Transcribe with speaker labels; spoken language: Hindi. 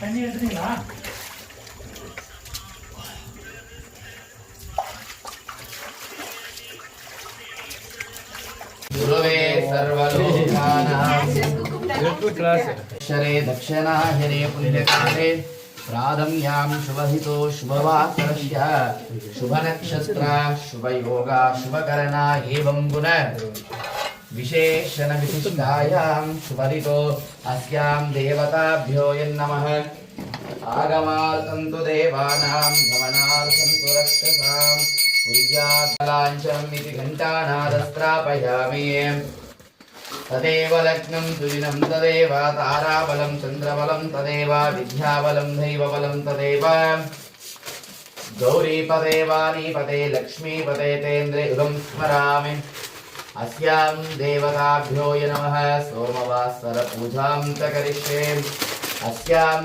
Speaker 1: தண்ணி எடுத்துட்டீங்களா?
Speaker 2: गुरुवे सर्वलोकानां शरे दक्षिणाहिरे पुण्यकाले प्रादम्यां शुभहितो शुभवासरस्य शुभनक्षत्र शुभयोगा शुभकरणा एवं गुण विशेषण विशिष्टायां शुभरितो अस्यां देवताभ्यो नमः। आगमार्तन्तु देवानां गमनार्थन्तु रक्षसां कुर्याद्लाञ्छनम् इति घण्टानादस्त्रापयामि। तदेव लग्नं सुदिनं तदेव ताराबलं चन्द्रबलं तदेव विद्याबलं दैवबलं तदेव गौरीपदे वाणीपदे लक्ष्मीपदे तेन्द्रे युगं स्मरामि। अस्यां देवताभ्यो नमः। सोमवासर पूजां च करिष्ये। अस्यां